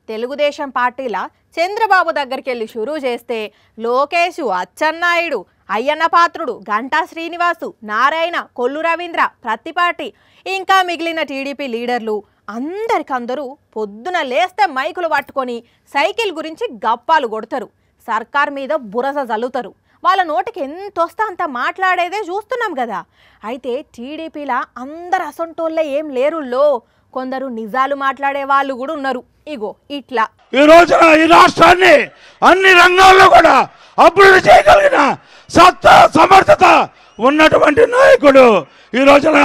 తెలుగుదేశం పార్టీల చంద్రబాబు దగ్గరికి వెళ్ళి షురూ చేస్తే లోకేష్, అచ్చెన్నాయుడు, అయ్యన్న పాత్రుడు, గంటా శ్రీనివాసు, నారాయణ, కొల్లు రవీంద్ర, ప్రతిపాటి ఇంకా మిగిలిన టీడీపీ లీడర్లు అందరికందరూ పొద్దున లేస్తే మైకులు పట్టుకొని సైకిల్ గురించి గప్పాలు కొడతారు. సర్కార్ మీద బురద జల్లుతారు. వాళ్ళ నోటికి ఎంత వస్తే అంత మాట్లాడేదే చూస్తున్నాం కదా. అయితే టీడీపీలా అందరు అసంటోళ్ళే ఏం లేరుల్లో, కొందరు నిజాలు మాట్లాడే వాళ్ళు కూడా ఉన్నారు. ఇగో ఇట్లా ఈ రోజున ఈ రాష్ట్రాన్ని అన్ని రంగాల్లో కూడా అభివృద్ధి చేయగలిగిన సత్తా సమర్థత ఉన్నటువంటి నాయకుడు ఈ రోజున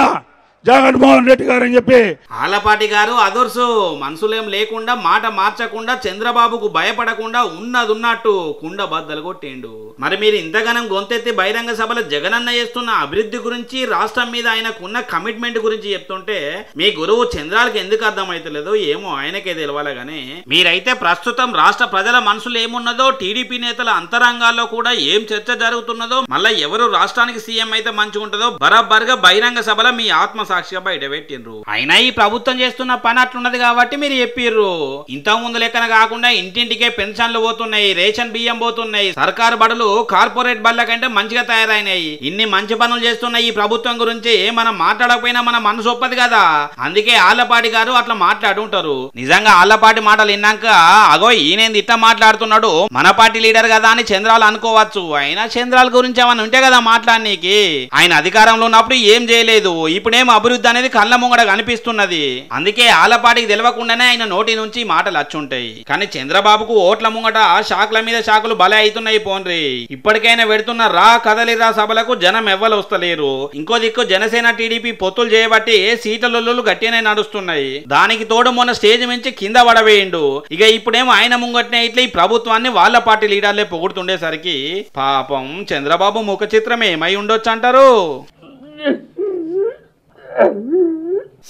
జగన్మోహన్ రెడ్డి గారు అని చెప్పి ఆలపాటి గారు అదర్సు మనసులేం లేకుండా మాట మార్చకుండా చంద్రబాబుకు భయపడకుండా ఉన్నదున్నట్టు కుండ బద్దలు కొట్టిండు. మరి మీరు ఇంతగానం గొంతెత్తి బహిరంగ సభలో జగనన్న చేస్తున్న అభివృద్ధి గురించి, రాష్ట్రం మీద ఆయనకున్న కమిట్మెంట్ గురించి చెప్తుంటే మీ గురువు చంద్రాలకి ఎందుకు అర్థమైతలేదో ఏమో ఆయనకే తెలవాలి. కానీ మీరైతే ప్రస్తుతం రాష్ట్ర ప్రజల మనసులో ఏమున్నదో, టీడీపీ నేతల అంతరంగాల్లో కూడా ఏం చర్చ జరుగుతున్నదో, మళ్ళీ ఎవరు రాష్ట్రానికి సీఎం అయితే మంచిగా ఉంటుందో బరాబర్గా బహిరంగ సభలో మీ ఆత్మ సాక్షిగా బయట పెట్టిండ్రు. అయినా ఈ ప్రభుత్వం చేస్తున్న పని అట్లున్నది కాబట్టి మీరు చెప్పిర్రు. ఇంత ముందు లెక్కన కాకుండా ఇంటింటికే పెన్షన్లు పోతున్నాయి, రేషన్ బియ్యం పోతున్నాయి, సర్కారు బడులు కార్పొరేట్ బళ్ళ కంటే మంచిగా తయారైనాయి. ఇన్ని మంచి పనులు చేస్తున్న ఈ ప్రభుత్వం గురించి మనం మాట్లాడకపోయినా మన మనసు ఒప్పదు కదా. అందుకే ఆళ్లపాటి గారు అట్లా మాట్లాడుంటారు. నిజంగా ఆళ్లపాటి మాటలు విన్నాక అగో ఈయనేంది ఇట్లా మాట్లాడుతున్నాడు, మన పార్టీ లీడర్ కదా అని చంద్రాలు అనుకోవచ్చు. అయినా చంద్రాల గురించి ఏమైనా ఉంటే కదా మాట్లాడనీకి. ఆయన అధికారంలో ఉన్నప్పుడు ఏం చేయలేదు, ఇప్పుడేమో అభివృద్ధి అనేది కళ్ళ ముంగడ కనిపిస్తున్నది. అందుకే ఆలపాటికి తెలియకుండానే ఆయన నోటి నుంచి మాటలు వచ్చుంటాయి. కానీ చంద్రబాబుకు ఓట్ల ముంగట షాకుల మీద షాకులు బలే అవుతున్నాయి. పోన్రి, ఇప్పటికైనా పెడుతున్న రా కదలిరా సభలకు జనం ఎవ్వరు వస్తలేరు. ఇంకో దిక్కు జనసేన టీడీపీ పొత్తులు చేయబట్టి సీట్లలు గట్టిగానే నడుస్తున్నాయి. దానికి తోడు మొన్న స్టేజ్ నుంచి కింద పడవేయండు. ఇక ఇప్పుడేమో ఆయన ముంగట్నే ఇట్లా ఈ ప్రభుత్వాన్ని వాళ్ళ పార్టీ లీడర్లే పొగుడుతుండేసరికి పాపం చంద్రబాబు ముఖ చిత్రం ఏమై ఉండొచ్చు అంటారు.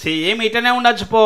సేమ్ ఇటనే ఉండొచ్చు పో.